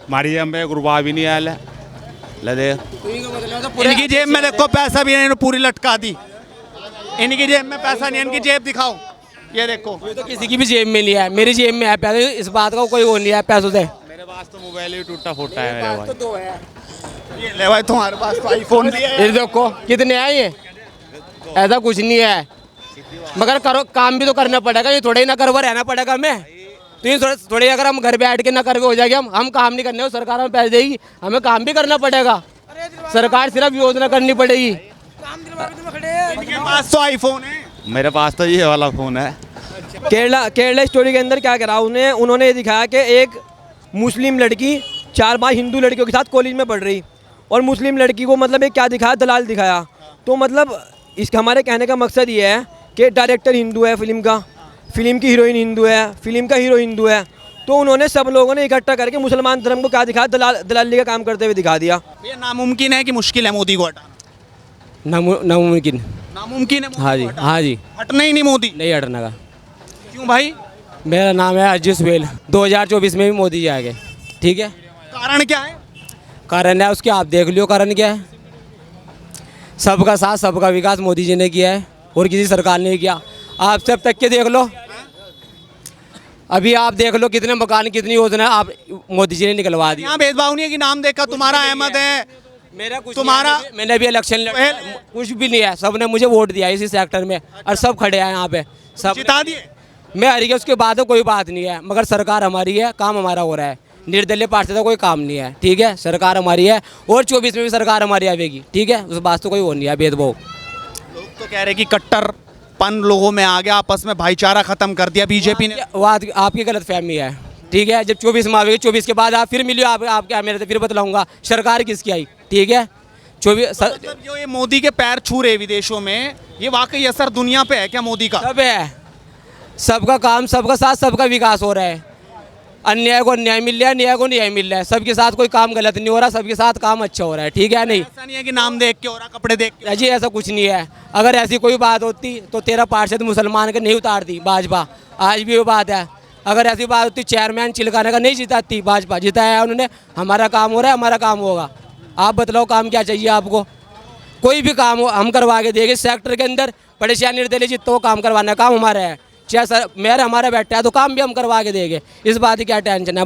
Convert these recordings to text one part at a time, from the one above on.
हमारी जेब में एक रुपया भी नहीं आया है। ले दे इनकी जेब में देखो पैसा भी नहीं, पूरी लटका दी। इनकी जेब में पैसा नहीं, इनकी जेब दिखाओ, ये देखो। तो किसी की भी जेब में नहीं है, मेरी जेब में है पैसे, इस बात का कोई वो नहीं है पैसों से। मेरे पास तो मोबाइल ही टूटा फूटा है मेरे भाई। दो है ये ले भाई, तुम्हारे पास तो आईफोन भी है। ये देखो कितने हैं ये, ऐसा कुछ नहीं है, मगर करो काम भी तो करना पड़ेगा, ये थोड़े ही ना करवा रहना पड़ेगा हमें। तो ये थोड़े अगर हम घर बैठ के ना करके हो जाएगा, हम काम नहीं करने, सरकार हमें पैसे देगी, हमें काम भी करना पड़ेगा। सरकार सिर्फ योजना करनी पड़ेगी। इनके पास तो आईफोन है। मेरे पास तो ये वाला फ़ोन है। केरला स्टोरी के अंदर क्या करा उन्होंने ये दिखाया कि एक मुस्लिम लड़की 4-5 हिंदू लड़कियों के साथ कॉलेज में पढ़ रही, और मुस्लिम लड़की को मतलब एक क्या दिखाया, दलाल दिखाया। तो मतलब इसका हमारे कहने का मकसद ये है कि डायरेक्टर हिंदू है फिल्म का, फिल्म की हीरोइन हिंदू है, फिल्म का हीरो हिंदू है, तो उन्होंने सब लोगों ने इकट्ठा करके मुसलमान धर्म को क्या दिखाया, दलाली का काम करते हुए दिखा दिया। ये नामुमकिन है कि मुश्किल है मोदी को हटाना? नामुमकिन। नामुमकिन है मोदी हाँ को जी, हटाना? हाँ जी, हटना ही नहीं मोदी। नहीं हटने का। क्यों भाई? मेरा नाम है अजीज सुहेल, 2024 में भी मोदी जी आएंगे, ठीक है। कारण क्या है? कारण है उसके, आप देख लियो कारण क्या है। सबका साथ सबका विकास मोदी जी ने किया है, और किसी सरकार ने किया। आप सब तक के देख लो, अभी आप देख लो कितने मकान, कितनी योजना आप मोदी जी ने निकलवा दी। यहाँ भेदभाव नहीं है कि नाम देखा तुम्हारा अहमद है, मेरा कुछ तुम्हारा नहीं है, मैंने भी इलेक्शन कुछ भी नहीं है, सबने मुझे वोट दिया इसी सेक्टर में, और सब खड़े हैं यहाँ पे, सब जिता दिए। मैं हारी गया, उसके बाद कोई बात नहीं है, मगर सरकार हमारी है, काम हमारा हो रहा है। निर्दलीय पार्टी का कोई काम नहीं है, ठीक है। सरकार हमारी है, और 24 में भी सरकार हमारी आएगी, ठीक है। उस बात से कोई वो नहीं है भेदभाव। लोग तो कह रहे कि कट्टरपन लोगों में आ गया, आपस में भाईचारा खत्म कर दिया बीजेपी ने। बात आपकी गलत फहमी है, ठीक है। जब 24 में आएगी, 24 के बाद आप फिर मिलियो, आप क्या मेरे से फिर बतलाऊंगा सरकार किसकी आई, ठीक है। 24 मतलब जो ये मोदी के पैर छू रहे विदेशों में, ये वाकई असर दुनिया पे है क्या मोदी का? सब है, सबका काम, सबका साथ सबका विकास हो रहा है। अन्याय को न्याय मिल रहा है, न्याय को न्याय मिल रहा है, सबके साथ कोई काम गलत नहीं हो रहा, सबके साथ काम अच्छा हो रहा है, ठीक है। नहीं ऐसा नहीं है कि नाम देख के हो रहा, कपड़े देख के। जी ऐसा कुछ नहीं है। अगर ऐसी कोई बात होती तो 13 पार्षद मुसलमान के नहीं उतारती भाजपा, आज भी वो बात है। अगर ऐसी बात होती चेयरमैन चिलकाने का नहीं जिताती भाजपा, जिताया उन्होंने। हमारा काम हो रहा है, हमारा काम होगा। आप बतलाओ काम क्या चाहिए आपको, कोई भी काम हो हम करवा के देंगे। सेक्टर के अंदर परेशानी निर्दलीय जितना वो काम करवाना काम हमारा है, चाहे सर मेयर हमारा बैठा है तो काम भी हम करवा के देंगे, इस बात की क्या टेंशन है।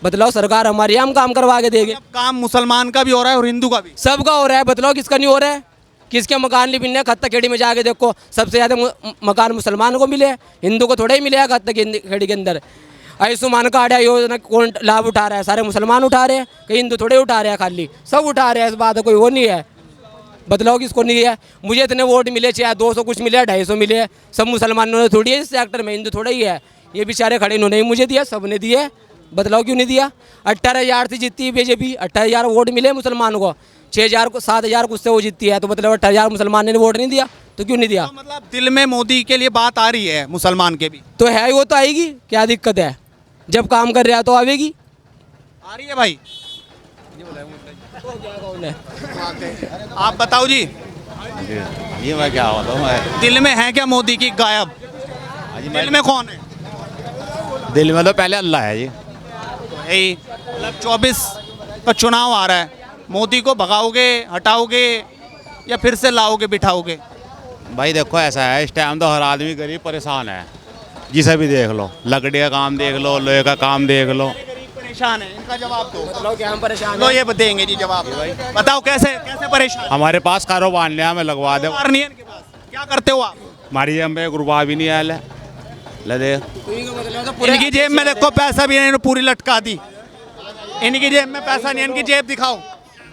बतलाओ सरकार हमारी है, हम काम करवा के देंगे। अब काम मुसलमान का भी हो रहा है और हिंदू का भी। सबका हो रहा है, बतलाओ किसका नहीं हो रहा है। किसके मकान नहीं मिलने, खत्ता खेड़ी में जाके देखो, सबसे ज़्यादा मकान मुसलमान को मिले, हिंदू को थोड़े ही मिले खत्ता खेड़ी के अंदर। आयुष्मान कार्ड है, योजना कौन लाभ उठा रहा है, सारे मुसलमान उठा रहे हैं, कहीं हिंदू थोड़े उठा रहे हैं, खाली सब उठा रहे हैं, इस बात कोई वो नहीं है। बदलाव किसको नहीं है। मुझे इतने वोट मिले, चाहे 200 कुछ मिले, 250 मिले, सब मुसलमानों ने थोड़ी है इस सेक्टर में, हिंदू थोड़ा ही है। ये बेचारे खड़े, इन्होंने ही मुझे दिया, सब ने दिया, बदलाव क्यों नहीं दिया। 18,000 से जीतती है बीजेपी, 18,000 वोट मिले मुसलमान को, 6,000 को 7,000 कुछ से वो जीतती है, तो मतलब 18,000 मुसलमान ने वोट नहीं दिया, तो क्यों नहीं दिया। तो मतलब दिल में मोदी के लिए बात आ रही है मुसलमान के भी, तो है वो तो आएगी, क्या दिक्कत है, जब काम कर रहा है तो आवेगी। आ रही है भाई। आप बताओ जी, ये मैं क्या बताऊँ, मैं दिल में है क्या मोदी की गायब? दिल में कौन है? दिल में तो पहले अल्लाह है जी। यही मतलब 24 का चुनाव आ रहा है, मोदी को भगाओगे, हटाओगे, या फिर से लाओगे, बिठाओगे? भाई देखो ऐसा है, इस टाइम तो हर आदमी गरीब परेशान है, जिसे भी देख लो, लकड़ी का काम देख लो, लोहे का काम देख लो, परेशान है। इनका जवाब दो। बताओ क्या हम परेशान लो ये देंगे जी जवाब। बताओ कैसे कैसे परेशान? हमारे पास कारोबार नहीं है, हमें लगवा दे। कारोबार नहीं है इनके पास, क्या करते हो आप? हमारी जेब में एक रुपया भी नहीं आया है। ले दे इनकी जेब में देखो पैसा भी नहीं, पूरी लटका दी। इनकी जेब में पैसा नहीं, इनकी जेब दिखाओ,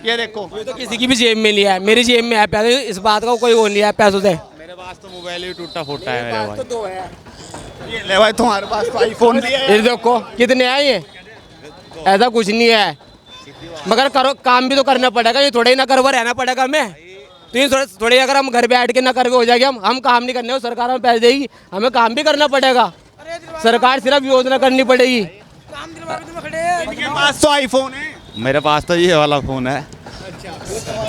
ये देखो। तो किसी की भी जेब में नहीं है, मेरी जेब में है पैसे, इस बात का कोई वो नहीं है पैसों से। मेरे पास तो मोबाइल ही टूटा फूटा है मेरे भाई। दो है, ये ले भाई, तुम्हारे पास तो आईफोन भी है। ये देखो कितने हैं ये, ऐसा कुछ नहीं है, मगर करो काम भी तो करना पड़ेगा, ये थोड़े ही ना करवा रहना पड़ेगा हमें। तो ये थोड़े अगर हम घर बैठ के ना करके हो जाएंगे, हम काम नहीं करने, सरकार हमें पैसे देगी, हमें काम भी करना पड़ेगा। सरकार सिर्फ योजना करनी पड़ेगी। इनके पास तो आईफोन है। मेरे पास तो ये वाला फ़ोन है,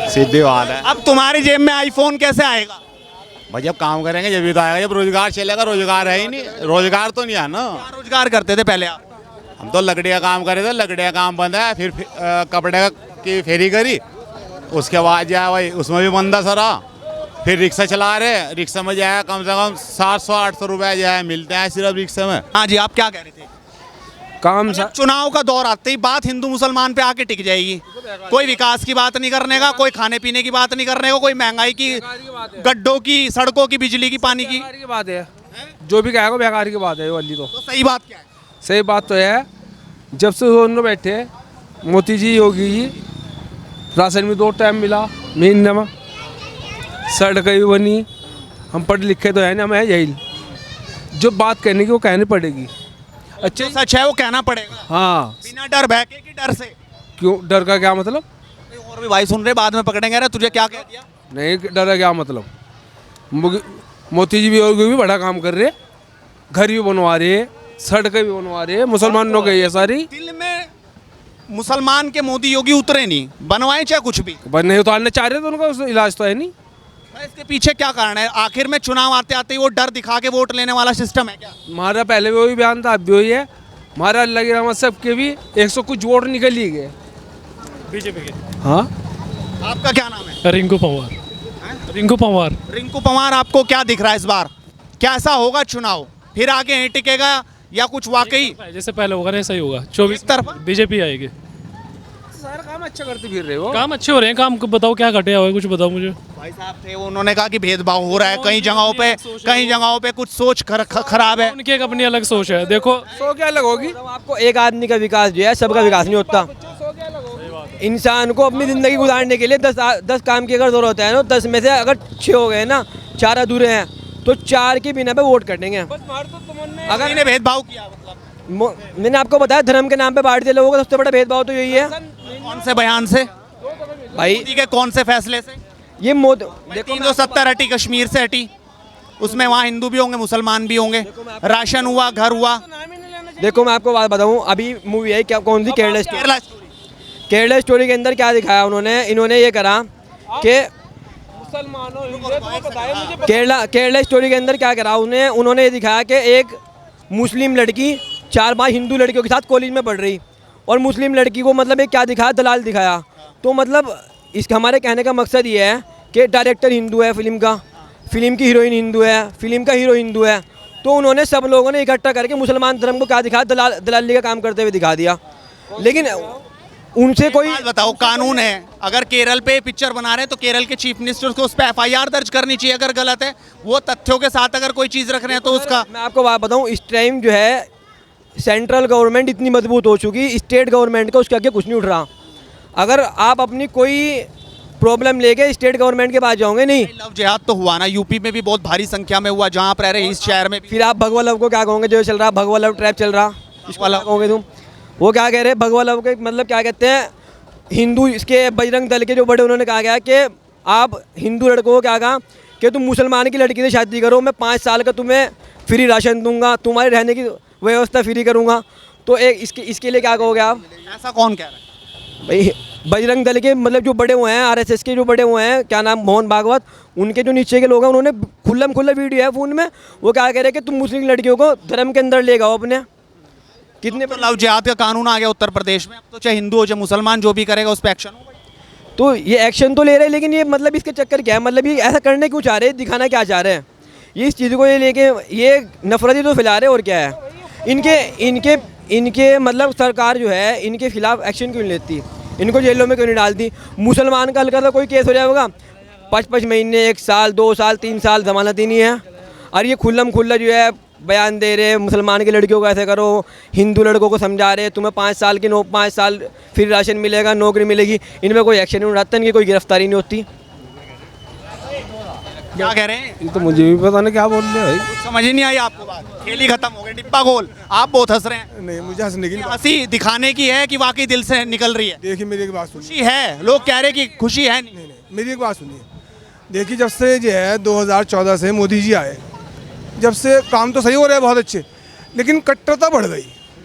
सीधी बात है। अब तुम्हारी जेब में आईफोन कैसे आएगा? भाई जब काम करेंगे जब भी तो आएगा, जब रोजगार चलेगा, रोजगार है ही नहीं, रोजगार तो नहीं है ना। क्या रोजगार करते थे पहले आप? हम तो लकड़ी का काम करे थे, लकड़ी का काम बंद है, फिर कपड़े की फेरी करी, उसके बाद जो है वही उसमें भी मंदा सरा, फिर रिक्शा चला रहे, रिक्शा में जो है कम से कम 700-800 रुपये जो है मिलते हैं सिर्फ रिक्शे में। हाँ जी, आप क्या कह रहे थे? काम मतलब चुनाव का दौर आते ही बात हिंदू मुसलमान पे आके टिक जाएगी। कोई विकास की बात नहीं करने का, कोई खाने पीने की बात नहीं करने का, कोई महंगाई की, गड्ढों की, सड़कों की, बिजली की, पानी की। बेकार की बात है, जो भी कहेगा बेकार की बात है ये वाली। तो सही बात क्या है? सही बात तो है, जब से दोनों बैठे मोदी जी योगी जी, राशन में 2 टाइम मिला महीने में, सड़कें भी बनी, हम पढ़े लिखे तो है ना, हमें यही जो बात कहने की वो कहनी पड़ेगी। अच्छा जो सच है वो कहना पड़ेगा, हाँ, बिना डर भयके की डर से। क्यों डर का क्या मतलब? और भी भाई सुन रहे, बाद में पकड़ेंगे। अरे तुझे क्या कह दिया? नहीं, डर का क्या मतलब? मोदी जी भी और भी बड़ा काम कर रहे, घर भी बनवा रहे, सड़कें भी बनवा रहे, मुसलमानों के ये सारी। दिल में मुसलमान के मोदी योगी उतरे नहीं, बनवाए चाहे कुछ भी, बनने उतारने चाह रहे तो उनका इलाज तो है नहीं। भाई इसके पीछे क्या कारण है? आखिर में चुनाव आते आते ही वो डर दिखा के वोट लेने वाला सिस्टम है क्या? हमारा पहले भी वही बयान था, अब भी वही है हमारा। अल्लाह की रहमत सबके भी 100 कुछ वोट निकल ही गए बीजेपी के। हाँ, आपका क्या नाम है? रिंकू पंवार। रिंकू पंवार। रिंकू पंवार, आपको क्या दिख रहा है इस बार? क्या ऐसा होगा चुनाव फिर आगे नहीं टिकेगा या कुछ वाकई जैसे पहले होगा ना ऐसा ही होगा? 24 तरफ बीजेपी आएगी। सारा काम अच्छा करते फिर रहे हो। काम अच्छे हो रहे हैं, काम बताओ क्या घटिया हुआ, कुछ बताओ मुझे। भाई साहब थे, उन्होंने कहा कि भेदभाव हो रहा है कई जगहों पे कुछ सोच खराब है। उनकी एक अपनी अलग सोच है। देखो सो क्या अलग होगी? आपको एक आदमी का विकास जो है सबका विकास नहीं होता। इंसान को अपनी ज़िंदगी गुजारने के लिए 10 काम की अगर ज़रूरत है ना, 10 में से अगर 6 हो गए ना, 4 अधूरे हैं, तो 4 के बिना पे वोट कर देंगे। अगर इन्हें भेदभाव किया मतलब मैंने आपको बताया धर्म के नाम पे बांट दिया लोगों का, सबसे बड़ा भेदभाव तो यही है। कौन से बयान से? भाई मोदी के कौन से फैसले से? ये मोदी 370 हटी, कश्मीर से हटी, उसमें वहाँ हिंदू भी होंगे, मुसलमान भी होंगे, राशन हुआ, घर हुआ। देखो मैं आपको बात बताऊं, अभी मूवी है क्या, कौन सी, केरला स्टोरी। केरला केरला स्टोरी के अंदर क्या दिखाया इन्होंने ये करा कि केरला स्टोरी के अंदर क्या करा उन्होंने ये दिखाया कि एक मुस्लिम लड़की 4-5 हिंदू लड़कियों के साथ कॉलेज में पढ़ रही, और मुस्लिम लड़की को मतलब एक क्या दिखाया, दलाल दिखाया। तो मतलब इसका हमारे कहने का मकसद ये है कि डायरेक्टर हिंदू है फिल्म का, फिल्म की हीरोइन हिंदू है, फिल्म का हीरो हिंदू है, तो उन्होंने सब लोगों ने इकट्ठा करके मुसलमान धर्म को क्या दिखाया, दलाली का काम करते हुए दिखा दिया। लेकिन उनसे कोई बात बताओ, कानून है, अगर केरल पे पिक्चर बना रहे हैं तो केरल के चीफ मिनिस्टर को उस पर FIR दर्ज करनी चाहिए। अगर गलत है, वो तथ्यों के साथ अगर कोई चीज़ रख रहे हैं तो उसका। मैं आपको बात बताऊं, इस टाइम जो है सेंट्रल गवर्नमेंट इतनी मजबूत हो चुकी, स्टेट गवर्नमेंट का उसके आगे कुछ नहीं उठ रहा। अगर आप अपनी कोई प्रॉब्लम लेके स्टेट गवर्नमेंट के पास जाओगे नहीं। लव जिहाद तो हुआ ना, यूपी में भी बहुत भारी संख्या में हुआ, जहाँ आप रह रहे हैं इस शहर में भी। फिर आप भगवा लव को क्या कहोगे, जो चल रहा भगवा लव ट्रैप चल रहा, इसको क्या कहोगे तुम? वो क्या कह रहे हैं भगवा लव के मतलब क्या कहते हैं, हिंदू इसके बजरंग दल के जो बड़े, उन्होंने कहा गया कि आप हिंदू लड़कों को क्या कहा कि तुम मुसलमान की लड़की से शादी करो, मैं 5 साल का तुम्हें फ्री राशन दूंगा, तुम्हारे रहने की व्यवस्था फ्री करूंगा। तो एक इसके लिए क्या कहोगे आप? ऐसा कौन कह रहा है? भाई बजरंग दल के मतलब जो बड़े हुए हैं, RSS के जो बड़े हुए हैं, क्या नाम, मोहन भागवत, उनके जो नीचे के लोग हैं, उन्होंने खुल्ला वीडियो है फ़ोन में, वो क्या कह रहे हैं कि तुम मुस्लिम लड़कियों को धर्म के अंदर ले जाओ अपने। कितने तो लव जिहाद का कानून आ गया उत्तर प्रदेश में, अब तो चाहे हिंदू हो चाहे मुसलमान, जो भी करेगा उस पर एक्शन हो। तो ये एक्शन तो ले रहे हैं, लेकिन ये मतलब इसके चक्कर क्या है, मतलब ये ऐसा करने क्यों चाह रहे हैं, दिखाना क्या चाह रहे हैं? ये इस चीज़ को ये लेके ये नफरत ही तो फैला रहे हैं, और क्या है? इनके मतलब सरकार जो है इनके खिलाफ एक्शन क्यों नहीं लेती, इनको जेलों में क्यों नहीं डालती? मुसलमान का हल्का सा कोई केस हो जाएगा, 5-5 महीने, 1 साल, 2 साल, 3 साल जमानत ही नहीं है। और ये खुल्ला जो है बयान दे रहे, मुसलमान की लड़कियों को ऐसे करो, हिंदू लड़कों को समझा रहे, तुम्हें 5 साल की 5 साल फिर राशन मिलेगा, नौकरी मिलेगी, इनमें कोई एक्शन नहीं उठाता, इनकी कोई गिरफ्तारी नहीं होती। क्या कह रहे हैं? ये तो मुझे भी पता नहीं क्या बोल रहे हैं भाई। समझ ही नहीं आई आपको बात, खेल ही खत्म हो गई, डिब्बा गोल। आप बहुत हंस रहे हैं। नहीं, मुझे हंसने की ये हंसी दिखाने की है कि वाकई दिल से निकल रही है? देखिए मेरी एक बात सुनिए। खुशी है, लोग कह रहे हैं कि खुशी है नहीं। नहीं, मेरी एक बात सुनिए। देखिए जब से जो है 2014 से मोदी जी आए, जब से काम तो सही हो रहे हैं बहुत अच्छे, लेकिन कट्टरता बढ़ गई।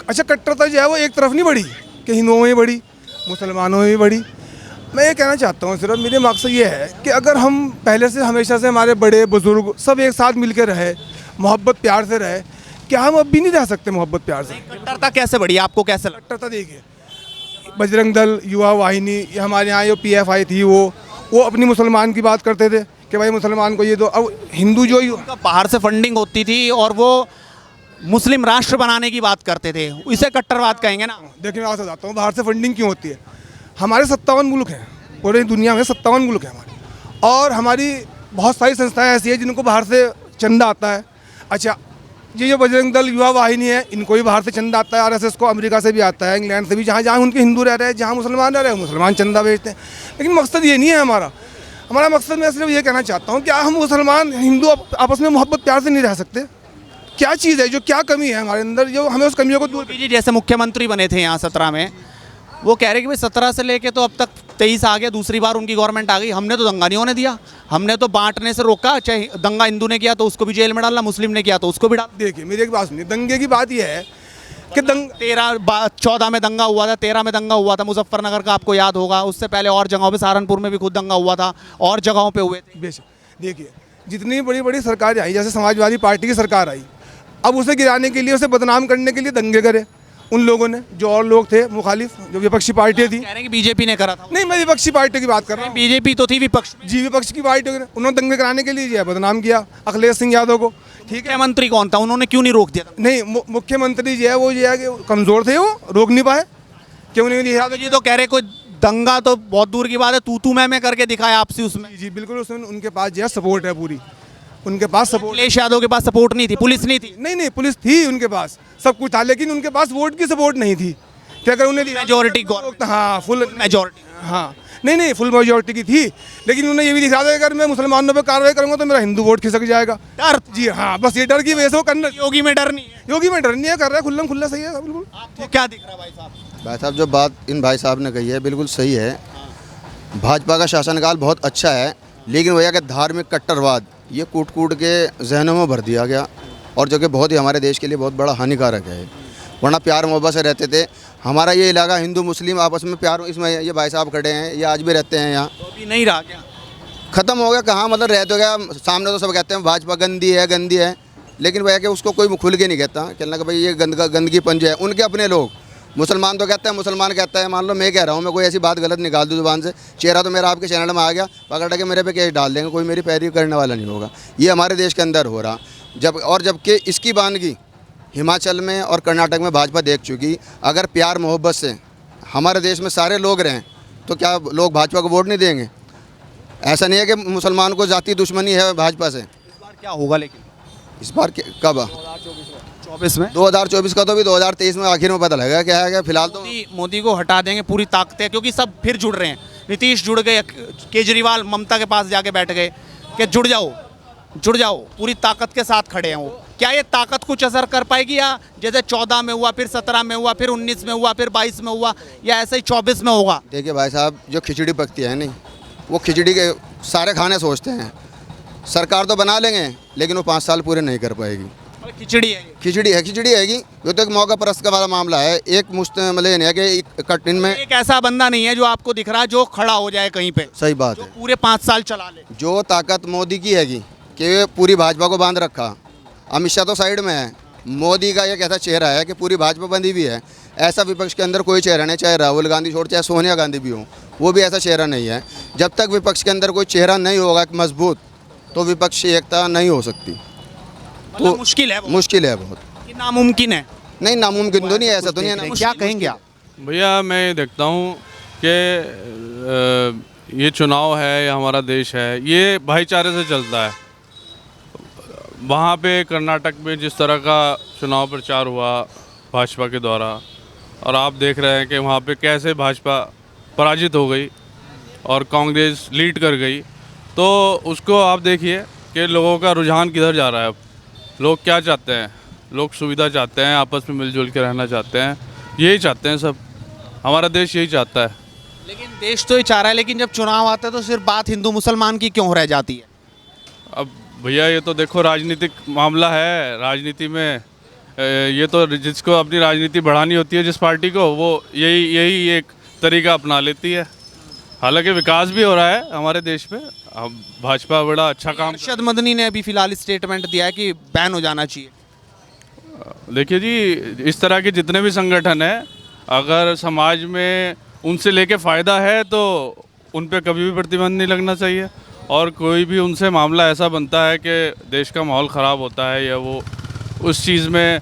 अच्छा, कट्टरता जो है वो एक तरफ नहीं बढ़ी कि हिंदुओं में ही बढ़ी, मुसलमानों में भी बढ़ी। मैं ये कहना चाहता हूँ, सिर्फ मेरे मकसद ये है कि अगर हम पहले से हमेशा से हमारे बड़े बुजुर्ग सब एक साथ मिल के रहे, मोहब्बत प्यार से रहे, क्या हम अब भी नहीं रह सकते मोहब्बत प्यार से? कट्टरता कैसे बढ़ी आपको, कैसे लगा? कट्टरता देखिए, बजरंग दल, युवा वाहिनी, ये हमारे यहाँ जो PFI थी वो अपनी मुसलमान की बात करते थे कि भाई मुसलमान को ये दो। अब हिंदू जो बाहर से फंडिंग होती थी और वो मुस्लिम राष्ट्र बनाने की बात करते थे, इसे कट्टरवाद कहेंगे ना? देखिए मैं आपसे बताता हूँ बाहर से फंडिंग क्यों होती है। हमारे 57 मुल्क हैं, पूरी दुनिया में 57 मुल्क हैं हमारे, और हमारी बहुत सारी संस्थाएं ऐसी हैं जिनको बाहर से चंदा आता है। अच्छा, ये जो बजरंग दल, युवा वाहिनी है, इनको भी बाहर से चंदा आता है। RSS को अमेरिका से भी आता है, इंग्लैंड से भी, जहाँ जहाँ उनके हिंदू रह रहे हैं, जहाँ मुसलमान रह रहे हैं, मुसलमान चंदा भेजते हैं। लेकिन मकसद ये नहीं है हमारा। हमारा मकसद, मैं सिर्फ ये कहना चाहता हूँ, क्या हम मुसलमान हिंदू आपस में मोहब्बत प्यार से नहीं रह सकते? क्या चीज़ है, जो क्या कमी है हमारे अंदर, जो हमें उस कमियों को दूर? जी, जैसे मुख्यमंत्री बने थे यहाँ 17 में, वो कह रहे कि भाई 17 से लेके तो अब तक 23 आ गया, दूसरी बार उनकी गवर्नमेंट आ गई, हमने तो दंगा नहीं होने दिया, हमने तो बांटने से रोका। चाहे दंगा हिंदू ने किया तो उसको भी जेल में डाला, मुस्लिम ने किया तो उसको भी डाला। देखिए मेरी एक बात सुनिए, दंगे की बात यह है कि 14 में दंगा हुआ था, 13 में दंगा हुआ था मुजफ्फरनगर का, आपको याद होगा। उससे पहले और जगहों पे, सहारनपुर में भी खुद दंगा हुआ था, और जगहों पे हुए थे। बेशक देखिए, जितनी बड़ी बड़ी सरकारें आई, जैसे समाजवादी पार्टी की सरकार आई, अब उसे गिराने के लिए, उसे बदनाम करने के लिए दंगे करे उन लोगों ने, जो और लोग थे मुखालिफ, जो विपक्षी पार्टियाँ थी। कह रहे हैं कि बीजेपी ने करा था। नहीं, मैं विपक्षी पार्टी की बात कर रहा हूँ। बीजेपी तो थी विपक्ष में। जी, विपक्ष की पार्टी उन्होंने दंगे कराने के लिए जो है बदनाम किया अखिलेश सिंह यादव को। ठीक है, मुख्यमंत्री कौन था, उन्होंने क्यों नहीं रोक दिया था? नहीं, मुख्यमंत्री जो है वो ये है कि कमज़ोर थे, वो रोक नहीं पाए। क्यों नहीं दिया? जी तो कह रहे कोई दंगा तो बहुत दूर की बात है, तू मैं करके दिखाया आपसी उसमें। जी बिल्कुल, उसमें उनके पास जो है सपोर्ट है पूरी, उनके पास सपोर्ट। अखिलेश यादव के पास सपोर्ट नहीं थी, पुलिस नहीं थी। नहीं, पुलिस थी उनके पास, सब कुछ था, लेकिन उनके पास वोट की सपोर्ट नहीं थी। क्या अगर उन्हें मेजॉरिटी, हाँ फुल मेजॉरिटी, हाँ नहीं फुल मेजॉरिटी की थी, लेकिन उन्हें ये भी दिखा था अगर मैं मुसलमानों पे कार्रवाई करूंगा तो मेरा हिंदू वोट खिसक जाएगा। डर, जी हाँ, बस ये डर की वजह से वो करना। योगी में डर नहीं है? योगी में डर नहीं है, कर रहा है खुल्लम खुल्ला, सही है बिल्कुल। आपको क्या दिख रहा है भाई साहब? भाई साहब, जो बात इन भाई साहब ने कही है बिल्कुल सही है। भाजपा का शासनकाल बहुत अच्छा है, लेकिन वह कि धार्मिक कट्टरवाद ये कूट कूट के जहनों में भर दिया गया, और जो कि बहुत ही हमारे देश के लिए बहुत बड़ा हानिकारक है। वरना प्यार मोहब्बत से रहते थे। हमारा ये इलाका हिंदू मुस्लिम आपस में प्यार, इसमें ये भाई साहब खड़े हैं, ये आज भी रहते हैं यहाँ। तो अभी नहीं रहा क्या? ख़त्म हो गया कहाँ, मतलब रह तो गया। सामने तो सब कहते हैं भाजपा गंदी है, लेकिन वह कि उसको कोई खुल के नहीं कहता, कहना कि भाई ये गंदगीपन जो है उनके अपने लोग। मुसलमान तो कहता है, मुसलमान कहता है, मान लो मैं कह रहा हूँ, मैं कोई ऐसी बात गलत निकाल दूँ जुबान से, चेहरा तो मेरा आपके चैनल में आ गया, पकड़ के मेरे पे केस डाल देंगे, कोई मेरी पैरवी करने वाला नहीं होगा। ये हमारे देश के अंदर हो रहा। जबकि इसकी बानगी हिमाचल में और कर्नाटक में भाजपा देख चुकी। अगर प्यार मोहब्बत से हमारे देश में सारे लोग रहें तो क्या लोग भाजपा को वोट नहीं देंगे? ऐसा नहीं है कि मुसलमान को जाति दुश्मनी है भाजपा से। इस बार क्या होगा? लेकिन इस बार कब? 2024 में। 2024 का तो भी 2023 में आखिर में पता लगेगा क्या है। फिलहाल तो मोदी को हटा देंगे, पूरी ताकतें, क्योंकि सब फिर जुड़ रहे हैं। नीतीश जुड़ गए, केजरीवाल ममता के पास जाके बैठ गए कि जुड़ जाओ, पूरी ताकत के साथ खड़े हैं वो। क्या ये ताकत कुछ असर कर पाएगी, या जैसे 14 में हुआ, फिर 17 में हुआ, फिर 19 में हुआ, फिर 22 में हुआ, या ऐसे ही 24 में होगा? देखिए भाई साहब, जो खिचड़ी पकती है नहीं, वो खिचड़ी के सारे खाने सोचते हैं। सरकार तो बना लेंगे, लेकिन वो 5 साल पूरे नहीं कर पाएगी। खिचड़ी है, खिचड़ी हैगी। ये तो एक मौका परस्त का वाला मामला है। एक मतलब है कि इनमें एक ऐसा बंदा नहीं है जो आपको दिख रहा है जो खड़ा हो जाए कहीं पे। सही बात जो है। पूरे 5 साल चला ले। जो ताकत मोदी की हैगी कि पूरी भाजपा को बांध रखा। अमित शाह तो साइड में है, मोदी का एक ऐसा चेहरा है कि पूरी भाजपा बंधी भी है। ऐसा विपक्ष के अंदर कोई चेहरा नहीं, चाहे राहुल गांधी छोड़, चाहे सोनिया गांधी भी हो, वो भी ऐसा चेहरा नहीं है। जब तक विपक्ष के अंदर कोई चेहरा नहीं होगा मजबूत, तो विपक्षी एकता नहीं हो सकती। तो मुश्किल है बहुत कि नामुमकिन है? नहीं, नामुमकिन तो नहीं है, ऐसा तो नहीं है। क्या कहेंगे आप? भैया, मैं देखता हूँ कि ये चुनाव है या हमारा देश है, ये भाईचारे से चलता है। वहाँ पे कर्नाटक में जिस तरह का चुनाव प्रचार हुआ भाजपा के द्वारा, और आप देख रहे हैं कि वहाँ पे कैसे भाजपा पराजित हो गई और कांग्रेस लीड कर गई, तो उसको आप देखिए कि लोगों का रुझान किधर जा रहा है। अब लोग क्या चाहते हैं? लोग सुविधा चाहते हैं, आपस में मिलजुल के रहना चाहते हैं, यही चाहते हैं सब। हमारा देश यही चाहता है। लेकिन देश तो ये चाह रहा है, लेकिन जब चुनाव आता है तो सिर्फ बात हिंदू मुसलमान की क्यों रह जाती है? अब भैया, ये तो देखो राजनीतिक मामला है। राजनीति में ये तो जिसको अपनी राजनीति बढ़ानी होती है, जिस पार्टी को, वो यही एक तरीका अपना लेती है। हालांकि विकास भी हो रहा है हमारे देश में। अब भाजपा बड़ा अच्छा काम। अरशद मदनी ने अभी फिलहाल स्टेटमेंट दिया है कि बैन हो जाना चाहिए। देखिए जी, इस तरह के जितने भी संगठन हैं, अगर समाज में उनसे लेके फ़ायदा है तो उन पे कभी भी प्रतिबंध नहीं लगना चाहिए। और कोई भी उनसे मामला ऐसा बनता है कि देश का माहौल ख़राब होता है या वो उस चीज़ में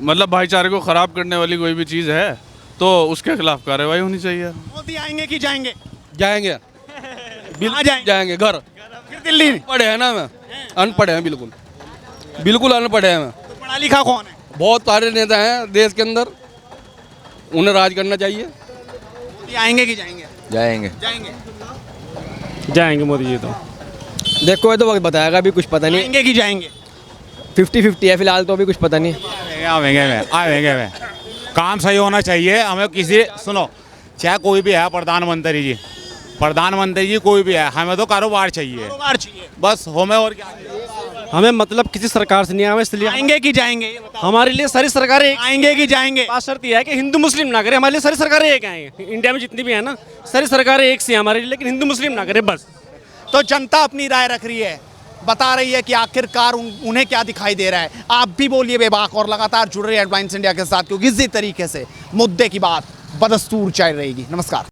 मतलब भाईचारे को ख़राब करने वाली कोई भी चीज़ है तो उसके खिलाफ कार्रवाई होनी चाहिए। मोदी आएंगे कि जाएंगे? जाएंगे, कहाँ जाएंगे? जाएंगे घर। फिर दिल्ली। अनपढ़ है ना, मैं अनपढ़ हैं, बिल्कुल बिल्कुल अनपढ़ है मैं। तो पढ़ा लिखा कौन है? बहुत सारे नेता हैं देश के अंदर, उन्हें राज करना चाहिए। मोदी आएंगे कि जाएंगे? जाएंगे। जाएंगे। जाएंगे मोदी जी तो। देखो ये तो वक्त बताएगा, अभी कुछ पता नहीं। आएंगे कि जाएंगे? 50-50 है फिलहाल, तो अभी कुछ पता नहीं। आवेंगे काम सही होना चाहिए। हमें किसी सुनो, चाहे कोई भी है, प्रधानमंत्री जी कोई भी है, हमें तो कारोबार चाहिए कारोबार चाहिए। बस। हमें और क्या, हमें मतलब किसी सरकार से नहीं है, हमें इसलिए आएंगे कि जाएंगे ये बताओ। हमारे लिए सारी सरकारें एक। आएंगे कि जाएंगे? बात शर्त यह है कि हिंदू मुस्लिम ना करे, हमारे लिए सारी सरकारें एक हैं। इंडिया में जितनी भी है ना, सारी सरकारें एक सी हैं हमारे लिए, लेकिन हिंदू मुस्लिम ना करे बस। तो जनता अपनी राय रख रही है, बता रही है कि आखिरकार उन्हें क्या दिखाई दे रहा है। आप भी बोलिए बेबाक और लगातार जुड़ रहे हैं हेडलाइंस इंडिया के साथ, क्योंकि इसी तरीके से मुद्दे की बात बदस्तूर चल रहेगी। नमस्कार।